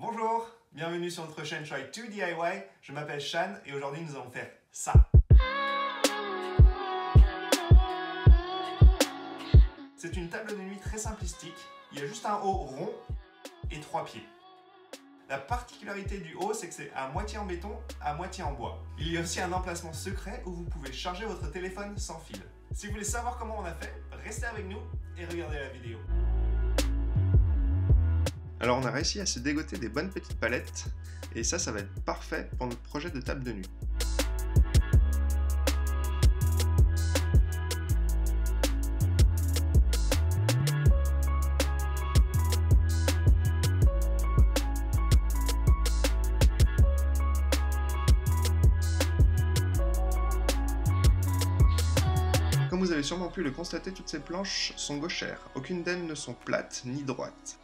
Bonjour, bienvenue sur notre chaîne Try to DIY, je m'appelle Shan et aujourd'hui nous allons faire ça. C'est une table de nuit très simplistique, il y a juste un haut rond et 3 pieds. La particularité du haut, c'est que c'est à moitié en béton, à moitié en bois. Il y a aussi un emplacement secret où vous pouvez charger votre téléphone sans fil. Si vous voulez savoir comment on a fait, restez avec nous et regardez la vidéo. Alors on a réussi à se dégoter des bonnes petites palettes et ça va être parfait pour notre projet de table de nuit. Comme vous avez sûrement pu le constater, toutes ces planches sont gauchères. Aucune d'elles ne sont plates ni droites.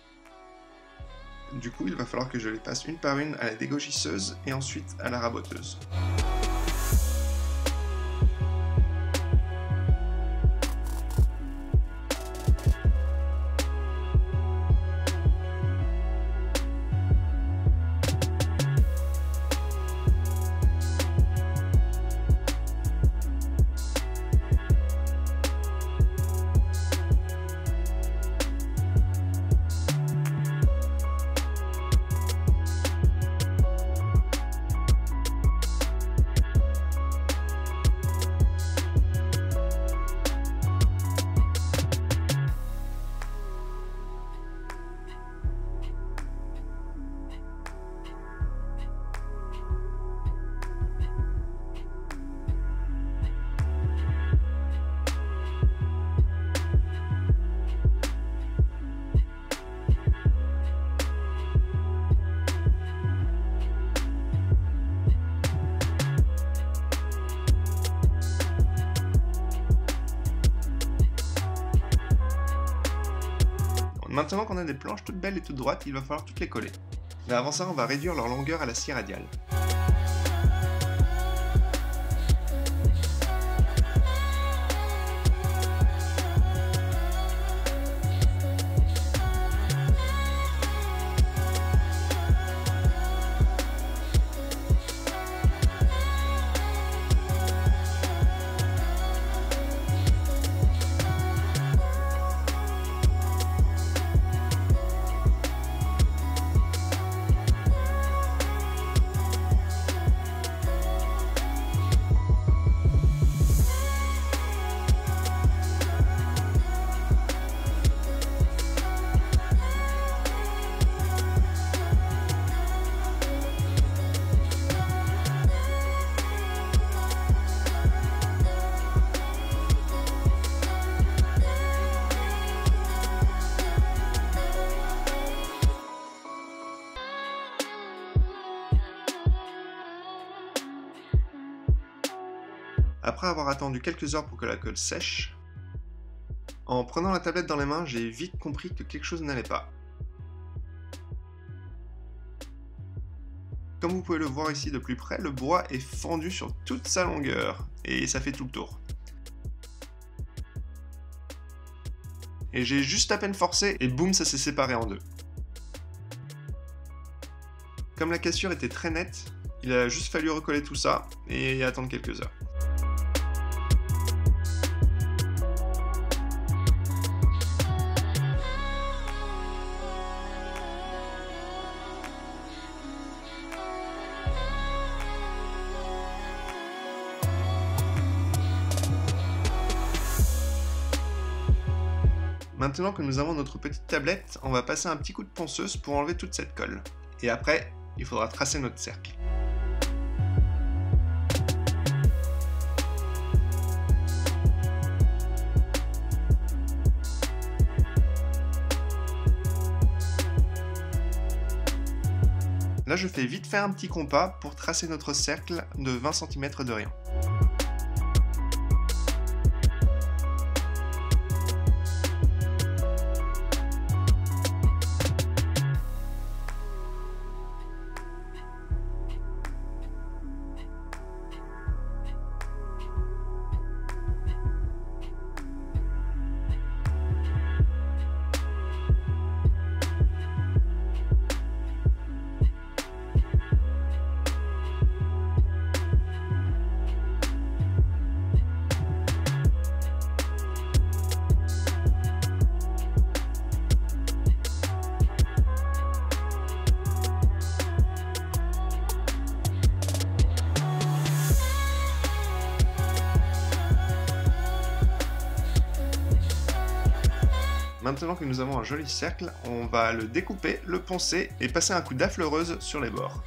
Du coup, il va falloir que je les passe une par une à la dégauchisseuse et ensuite à la raboteuse. Maintenant qu'on a des planches toutes belles et toutes droites, il va falloir toutes les coller. Mais avant ça, on va réduire leur longueur à la scie radiale. Après avoir attendu quelques heures pour que la colle sèche, en prenant la tablette dans les mains, j'ai vite compris que quelque chose n'allait pas. Comme vous pouvez le voir ici de plus près, le bois est fendu sur toute sa longueur, et ça fait tout le tour. Et j'ai juste à peine forcé, et boum, ça s'est séparé en deux. Comme la cassure était très nette, il a juste fallu recoller tout ça, et attendre quelques heures. Maintenant que nous avons notre petite tablette, on va passer un petit coup de ponceuse pour enlever toute cette colle. Et après, il faudra tracer notre cercle. Là, je fais vite fait un petit compas pour tracer notre cercle de 20 cm de rayon. Maintenant que nous avons un joli cercle, on va le découper, le poncer et passer un coup d'affleureuse sur les bords.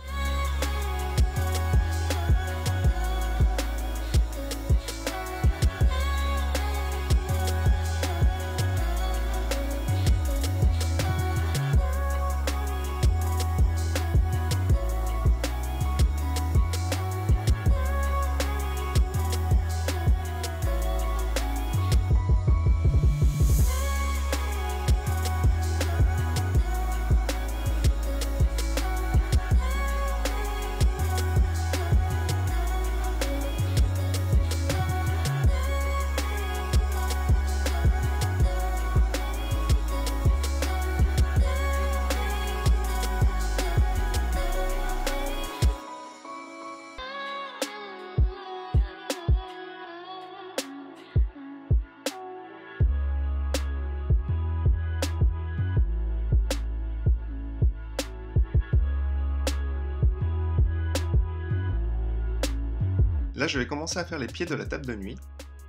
Là, je vais commencer à faire les pieds de la table de nuit.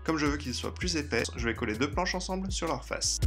Comme je veux qu'ils soient plus épais, je vais coller deux planches ensemble sur leur face.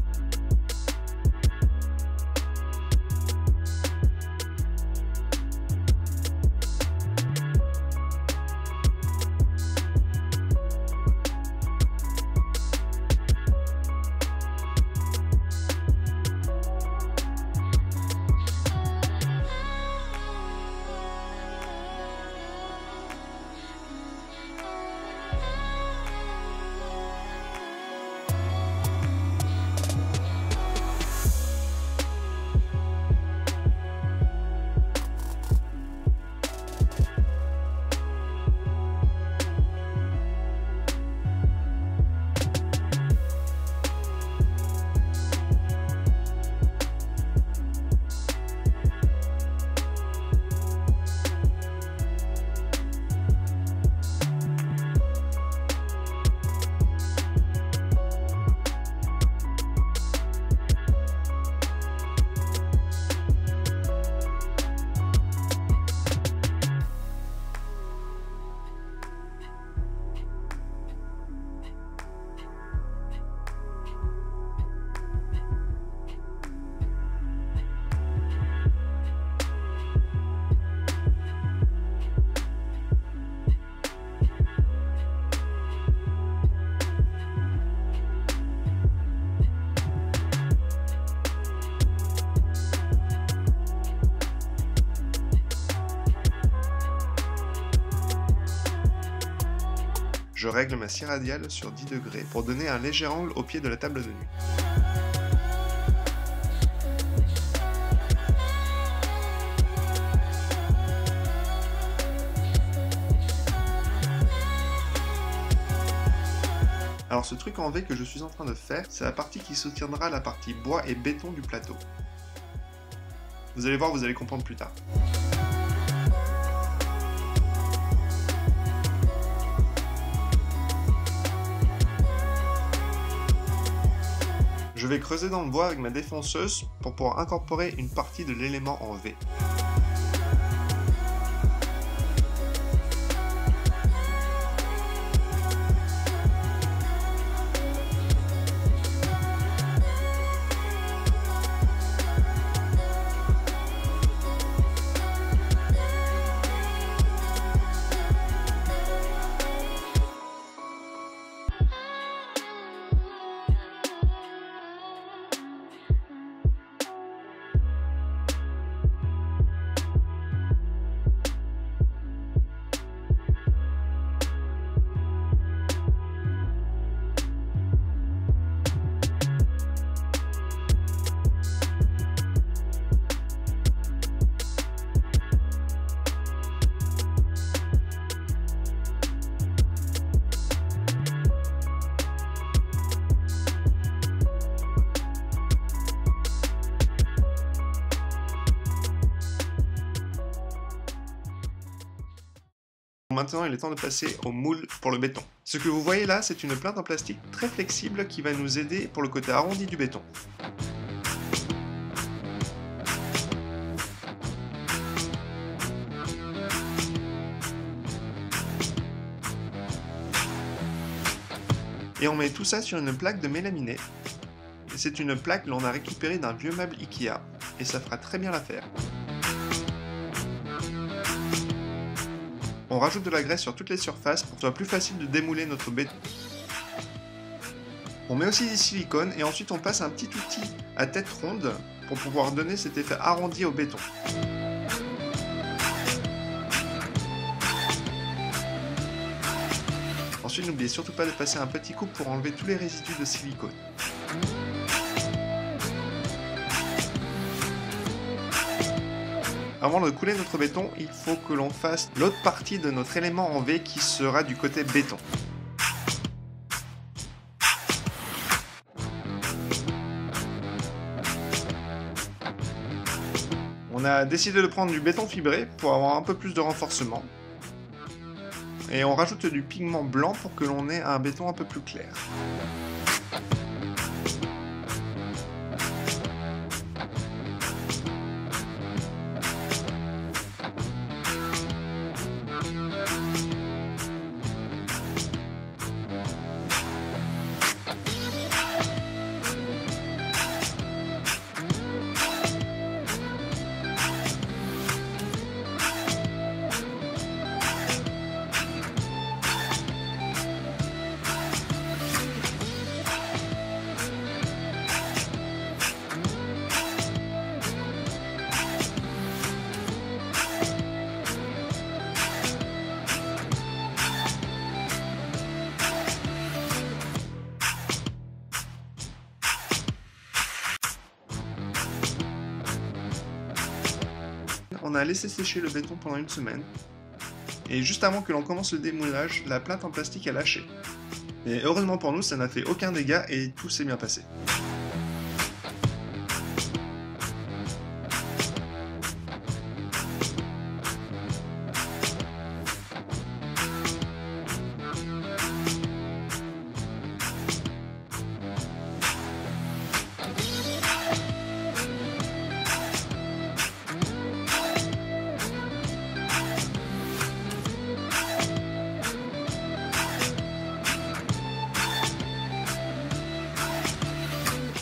Je règle ma scie radiale sur 10 degrés pour donner un léger angle au pied de la table de nuit. Alors ce truc en V que je suis en train de faire, c'est la partie qui soutiendra la partie bois et béton du plateau. Vous allez voir, vous allez comprendre plus tard. Je vais creuser dans le bois avec ma défonceuse pour pouvoir incorporer une partie de l'élément en V. Maintenant, il est temps de passer au moule pour le béton. Ce que vous voyez là, c'est une plinthe en plastique très flexible qui va nous aider pour le côté arrondi du béton. Et on met tout ça sur une plaque de mélaminé. C'est une plaque que l'on a récupérée d'un vieux meuble Ikea, et ça fera très bien l'affaire. On rajoute de la graisse sur toutes les surfaces pour que ce soit plus facile de démouler notre béton. On met aussi du silicone et ensuite on passe un petit outil à tête ronde pour pouvoir donner cet effet arrondi au béton. Ensuite, n'oubliez surtout pas de passer un petit coup pour enlever tous les résidus de silicone. Avant de couler notre béton, il faut que l'on fasse l'autre partie de notre élément en V qui sera du côté béton. On a décidé de prendre du béton fibré pour avoir un peu plus de renforcement. Et on rajoute du pigment blanc pour que l'on ait un béton un peu plus clair. On a laissé sécher le béton pendant une semaine, et juste avant que l'on commence le démoulage, la plainte en plastique a lâché. Et heureusement pour nous, ça n'a fait aucun dégât et tout s'est bien passé.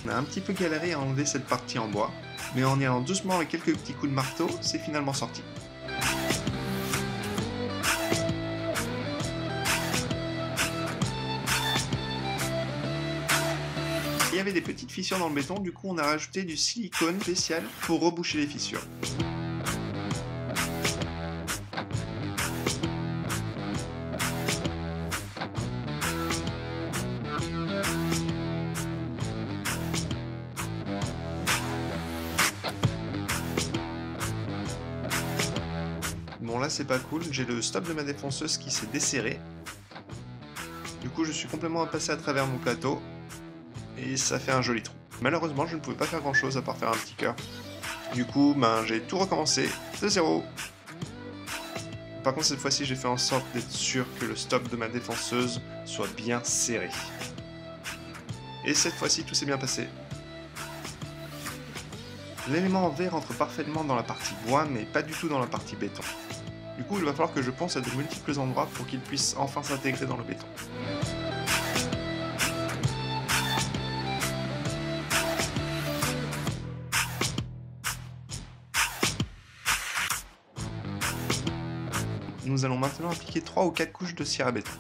On a un petit peu galéré à enlever cette partie en bois, mais en y allant doucement avec quelques petits coups de marteau, c'est finalement sorti. Il y avait des petites fissures dans le béton, du coup on a rajouté du silicone spécial pour reboucher les fissures. Bon là c'est pas cool, j'ai le stop de ma défonceuse qui s'est desserré. Du coup je suis complètement passé à travers mon plateau. Et ça fait un joli trou. Malheureusement je ne pouvais pas faire grand chose à part faire un petit cœur. Du coup j'ai tout recommencé de zéro. Par contre cette fois-ci j'ai fait en sorte d'être sûr que le stop de ma défonceuse soit bien serré. Et cette fois-ci tout s'est bien passé. L'élément en V rentre parfaitement dans la partie bois mais pas du tout dans la partie béton. Du coup, il va falloir que je ponce à de multiples endroits pour qu'il puisse enfin s'intégrer dans le béton. Nous allons maintenant appliquer 3 ou 4 couches de cire à béton.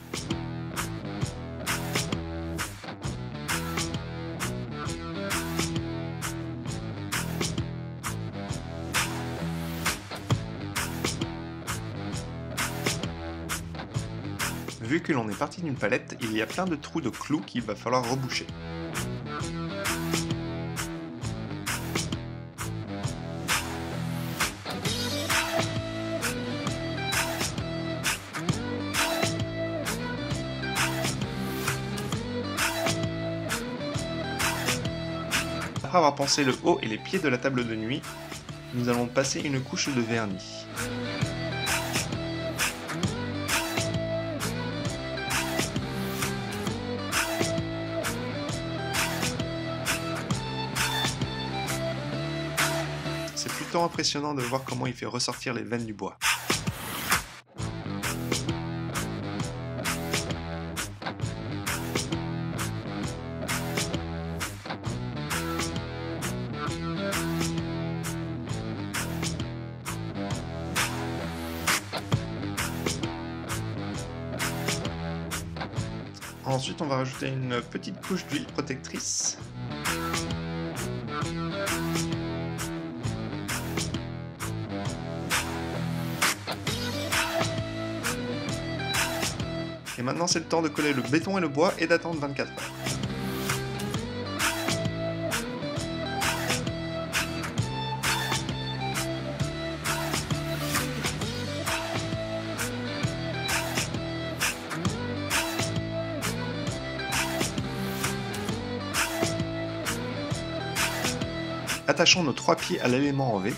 Vu que l'on est parti d'une palette, il y a plein de trous de clous qu'il va falloir reboucher. Après avoir pansé le haut et les pieds de la table de nuit, nous allons passer une couche de vernis. C'est plutôt impressionnant de voir comment il fait ressortir les veines du bois. Ensuite, on va rajouter une petite couche d'huile protectrice. Et maintenant, c'est le temps de coller le béton et le bois et d'attendre 24 heures. Attachons nos 3 pieds à l'élément en V.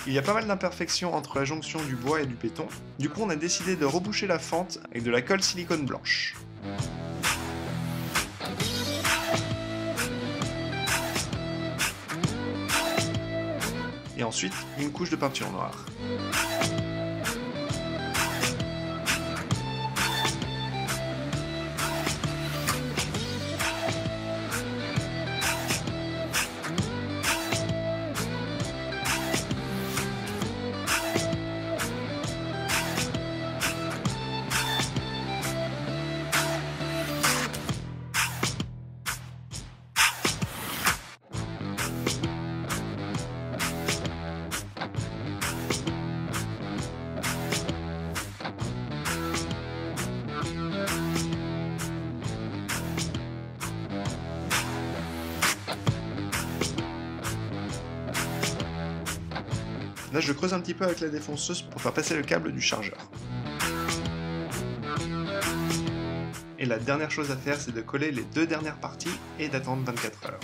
Il y a pas mal d'imperfections entre la jonction du bois et du béton, du coup on a décidé de reboucher la fente avec de la colle silicone blanche. Et ensuite, une couche de peinture noire. Là, je creuse un petit peu avec la défonceuse pour faire passer le câble du chargeur. Et la dernière chose à faire, c'est de coller les 2 dernières parties et d'attendre 24 heures.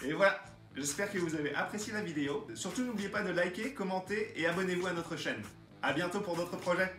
Et voilà, j'espère que vous avez apprécié la vidéo. Surtout n'oubliez pas de liker, commenter et abonnez-vous à notre chaîne. A bientôt pour d'autres projets.